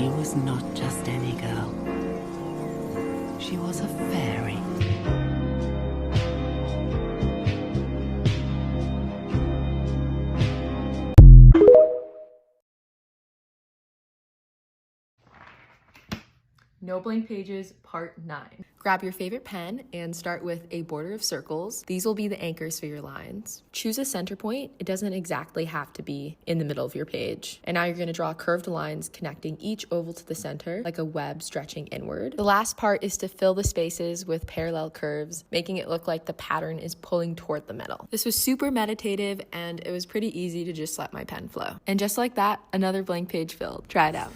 she was not just any girl. She was a fairy. No blank pages, part 9. Grab your favorite pen and start with a border of circles. These will be the anchors for your lines. Choose a center point. It doesn't exactly have to be in the middle of your page. And now you're going to draw curved lines connecting each oval to the center, like a web stretching inward. The last part is to fill the spaces with parallel curves, making it look like the pattern is pulling toward the middle. This was super meditative, and it was pretty easy to just let my pen flow. And just like that, another blank page filled. Try it out.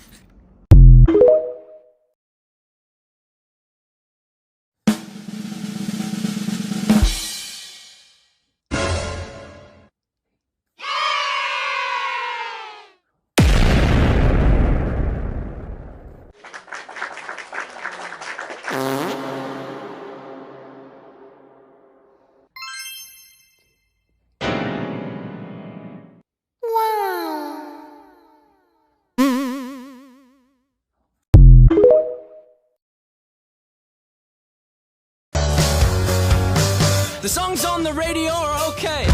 The songs on the radio are okay,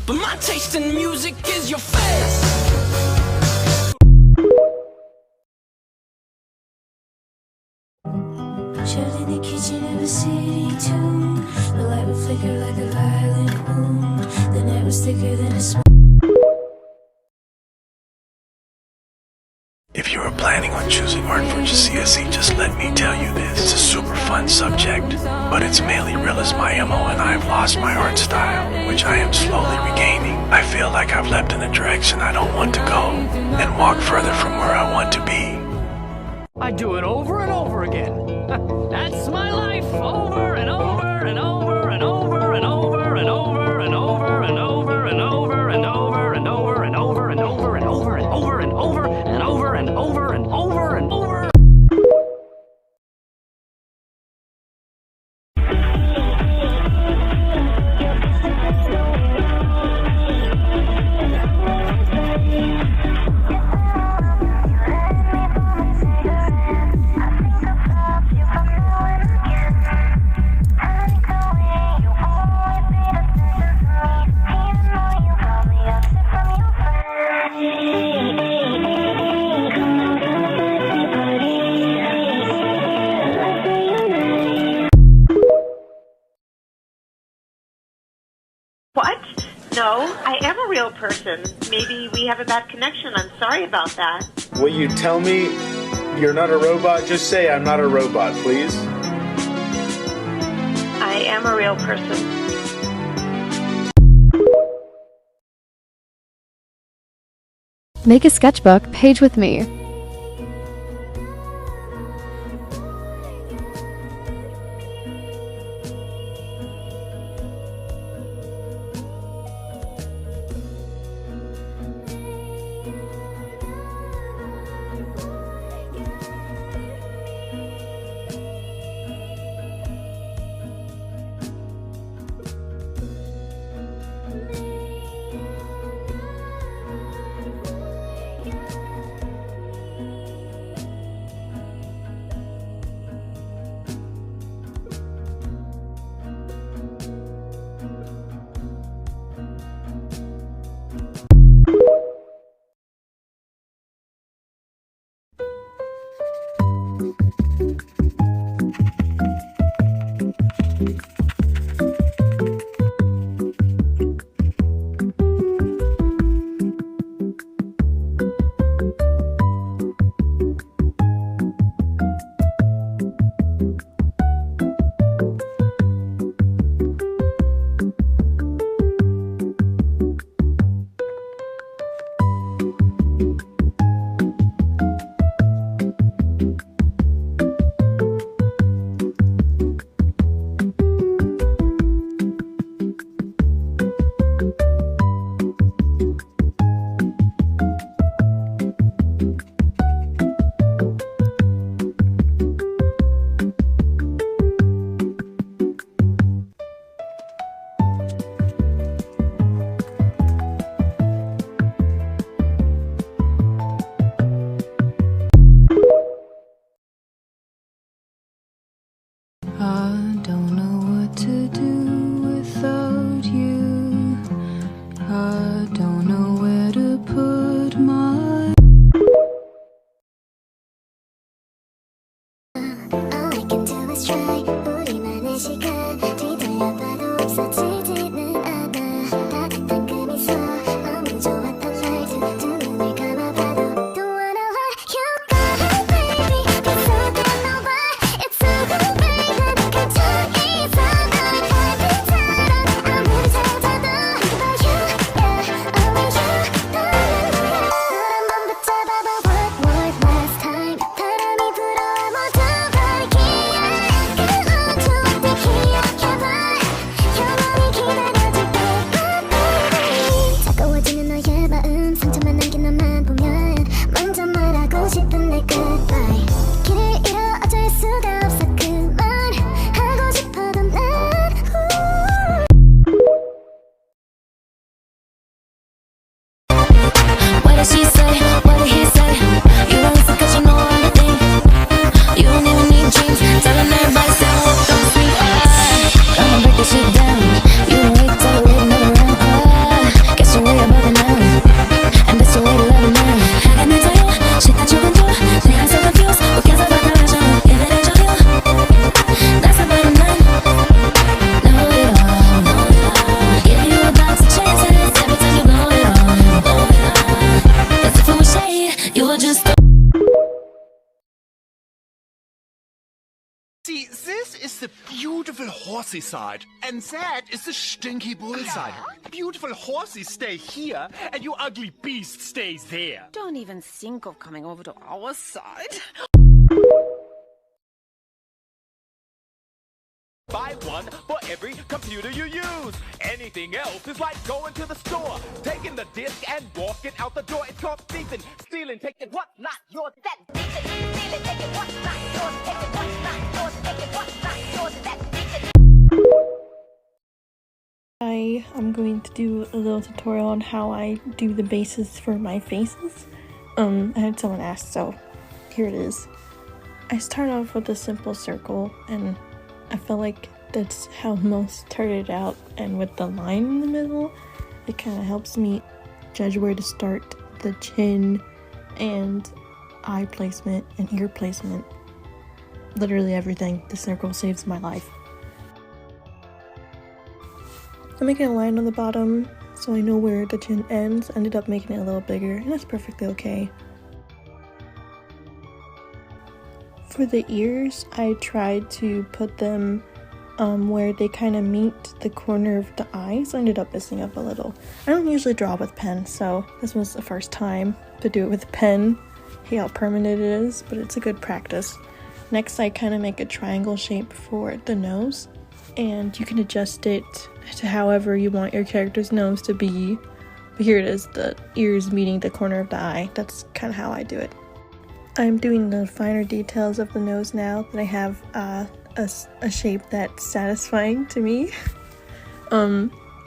but my taste in music is your face. Chilled in the kitchen of a city tune. The light would flicker like a violent wound. The night was thicker than a smoke. If you are planning on choosing art for your CSE, just let me tell you this. It's a super fun subject, but it's mainly realism my MO, and I have lost my art style, which I am slowly regaining. I feel like I've leapt in a direction I don't want to go, and walk further from where I want to be. I do it over and over again. That's my life, over and over and over and over and over and over and over and over and over and over and over and over and over and over and over and over and over and over and over and over. What? No, I am a real person. Maybe we have a bad connection. I'm sorry about that. Will you tell me you're not a robot? Just say I'm not a robot, please. I am a real person. Make a sketchbook page with me. 하고 싶은 내 goodbye 길을 잃어 어쩔 수가 없어 그만하고 싶어도 난 What did she say? What did he say? You don't listen cause you know everything You don't even need dreams Telling everybody say what don't sleep Come and break this shit down You don't wait till you wait another round Guess you're way above it now And that's the way to let it know I got me tell you Shit that you can do They are so confused Because of our connection If it ain't your deal That's the bottom line Know it all Giving you a box of chances Every time you blow it all As if it was shade You were just See, this is the beautiful horsey side, and that is the stinky bull side. Beautiful horses stay here, and you ugly beast stays there. Don't even think of coming over to our side. Buy one for every computer you use. Anything else is like going to the store, taking the disc and walking out the door. It's called thieving, stealing, taking what's not yours. That's thieving, stealing, taking what's not yours, taking what's not yours, taking what's not yours. That's thieving. I am going to do a little tutorial on how I do the bases for my faces. I had someone ask, so here it is. I start off with a simple circle, and I feel like that's how most started out, and with the line in the middle, it kind of helps me judge where to start the chin and eye placement and ear placement. Literally everything. The circle saves my life. I'm making a line on the bottom so I know where the chin ends. I ended up making it a little bigger, and that's perfectly okay. For the ears, I tried to put them where they kind of meet the corner of the eyes. I ended up messing up a little. I don't usually draw with pen, so this was the first time to do it with a pen. Hey, how permanent it is, but it's a good practice. Next, I kind of make a triangle shape for the nose, and you can adjust it to however you want your character's nose to be. But here it is, the ears meeting the corner of the eye. That's kind of how I do it. I'm doing the finer details of the nose now that I have a shape that's satisfying to me.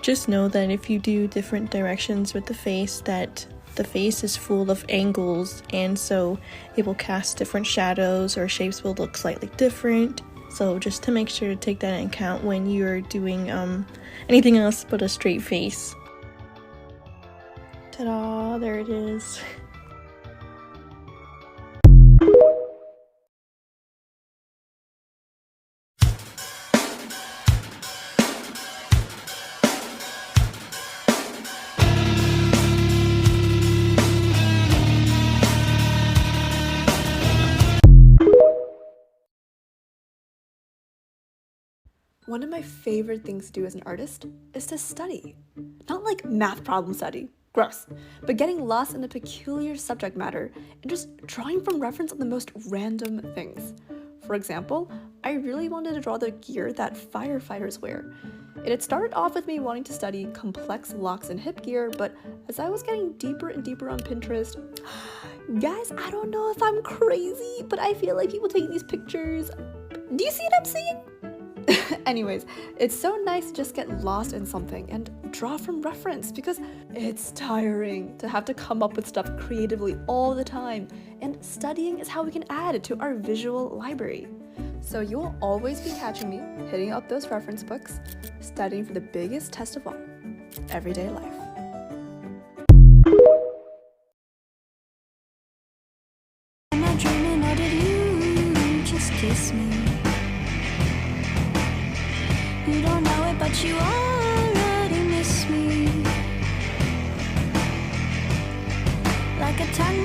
Just know that if you do different directions with the face, that the face is full of angles, and so it will cast different shadows, or shapes will look slightly different. So just to make sure to take that into account when you're doing anything else but a straight face. Ta-da! There it is. One of my favorite things to do as an artist is to study. Not like math problem study, gross, but getting lost in a peculiar subject matter and just drawing from reference on the most random things. For example, I really wanted to draw the gear that firefighters wear. It had started off with me wanting to study complex locks and hip gear, but as I was getting deeper and deeper on Pinterest, guys, I don't know if I'm crazy, but I feel like people take these pictures. Do you see what I'm seeing? Anyways, it's so nice to just get lost in something and draw from reference, because it's tiring to have to come up with stuff creatively all the time, and studying is how we can add it to our visual library. So you will always be catching me hitting up those reference books, studying for the biggest test of all, everyday life. I'm not dreaming, or did you just kiss me? You don't know it, but you already miss me. Like a tongue.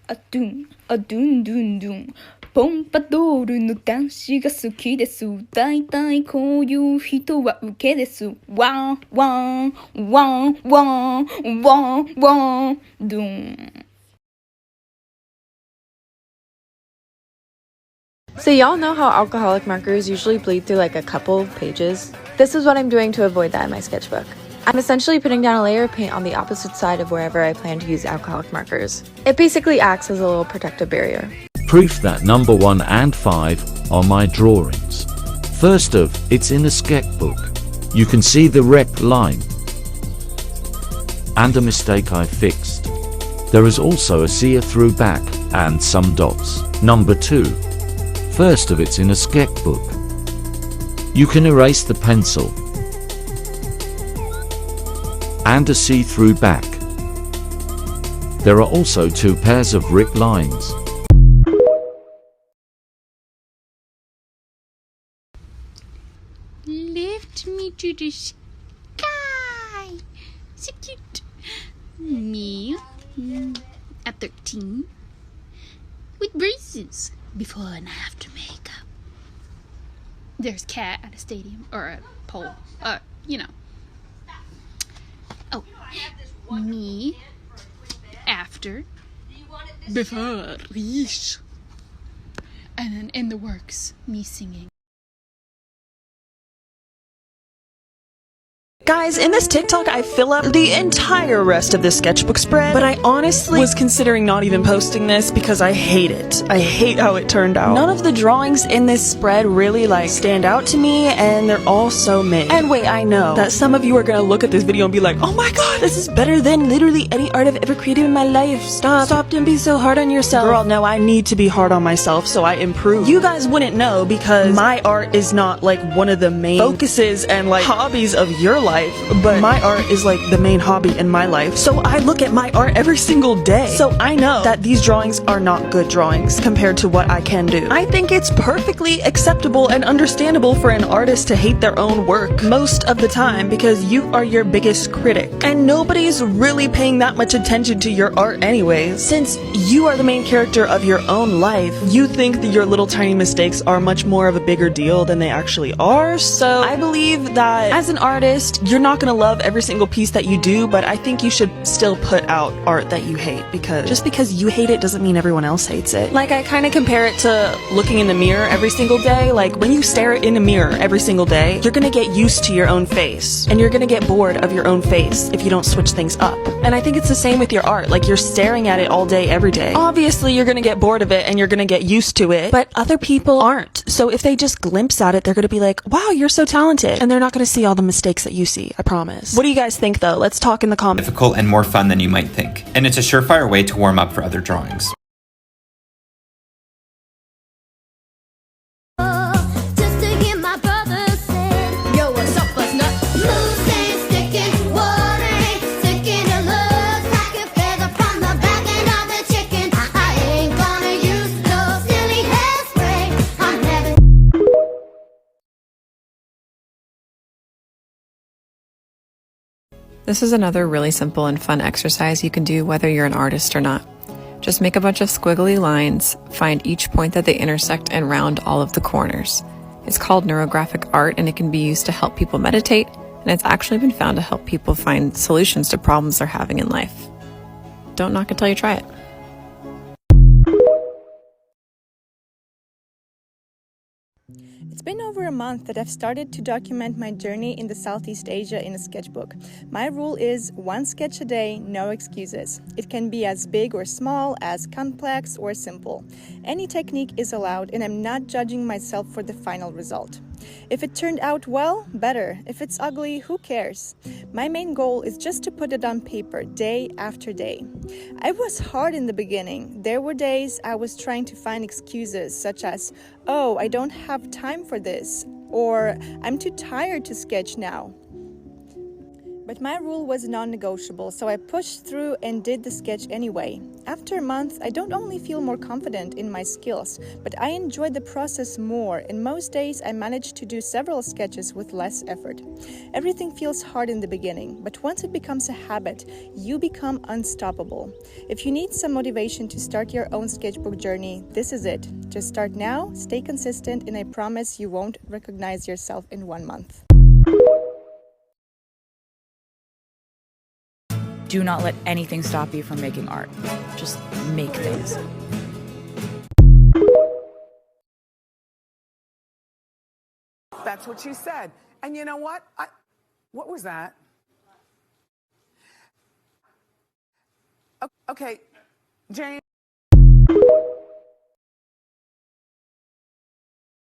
あドゥンあドゥンドゥンドゥンポンパドールの男子が好きです。だいたいこういう人はウケです。ワンワンワンワンワンワンドゥン。So y'all know how alcoholic markers usually bleed through like a couple pages? This is what I'm doing to avoid that in my sketchbook. I'm essentially putting down a layer of paint on the opposite side of wherever I plan to use alcoholic markers. It basically acts as a little protective barrier. Proof that number 1 and 5 are my drawings. First of, it's in a sketchbook. You can see the rep line and a mistake I fixed. There is also a see-through back and some dots. Number 2. First of, it's in a sketchbook. You can erase the pencil and a see-through back. There are also 2 pairs of rip lines. Lift me to the sky. So cute. Me at 13 with braces before and after makeup. There's cat at a stadium or a pole. You know. Oh, me after, before, and then in the works, me singing. Guys, in this TikTok, I fill up the entire rest of this sketchbook spread, but I honestly was considering not even posting this because I hate it. I hate how it turned out. None of the drawings in this spread really stand out to me, and they're all so mid. And wait, I know that some of you are gonna look at this video and be like, oh my god, this is better than literally any art I've ever created in my life. Stop and be so hard on yourself. Girl, no, I need to be hard on myself so I improve. You guys wouldn't know because my art is not one of the main focuses and hobbies of your life. But my art is the main hobby in my life. So I look at my art every single day. So I know that these drawings are not good drawings compared to what I can do. I think it's perfectly acceptable and understandable for an artist to hate their own work most of the time because you are your biggest critic. And nobody's really paying that much attention to your art anyways. Since you are the main character of your own life, you think that your little tiny mistakes are much more of a bigger deal than they actually are. So I believe that as an artist, you're not gonna love every single piece that you do, but I think you should still put out art that you hate, because just because you hate it doesn't mean everyone else hates it. I kind of compare it to looking in the mirror every single day. When you stare in a mirror every single day, you're gonna get used to your own face, and you're gonna get bored of your own face if you don't switch things up. And I think it's the same with your art. You're staring at it all day, every day. Obviously, you're gonna get bored of it, and you're gonna get used to it, but other people aren't. So if they just glimpse at it, they're gonna be like, wow, you're so talented, and they're not gonna see all the mistakes that you see, I promise. What do you guys think though? Let's talk in the comments. Difficult and more fun than you might think, and it's a surefire way to warm up for other drawings. This is another really simple and fun exercise you can do whether you're an artist or not. Just make a bunch of squiggly lines, find each point that they intersect, and round all of the corners. It's called neurographic art, and it can be used to help people meditate, and it's actually been found to help people find solutions to problems they're having in life. Don't knock it till you try it. It's been over a month that I've started to document my journey in the Southeast Asia in a sketchbook. My rule is 1 sketch a day, no excuses. It can be as big or small, as complex or simple. Any technique is allowed, and I'm not judging myself for the final result. If it turned out well, better. If it's ugly, who cares? My main goal is just to put it on paper day after day. I was hard in the beginning. There were days I was trying to find excuses such as, oh, I don't have time for this, or I'm too tired to sketch now. But my rule was non-negotiable, so I pushed through and did the sketch anyway. After a month, I don't only feel more confident in my skills, but I enjoyed the process more, and most days I managed to do several sketches with less effort. Everything feels hard in the beginning, but once it becomes a habit, you become unstoppable. If you need some motivation to start your own sketchbook journey, this is it. Just start now, stay consistent, and I promise you won't recognize yourself in 1 month. Do not let anything stop you from making art. Just make things. That's what she said. And you know what? What was that? Okay, Jane.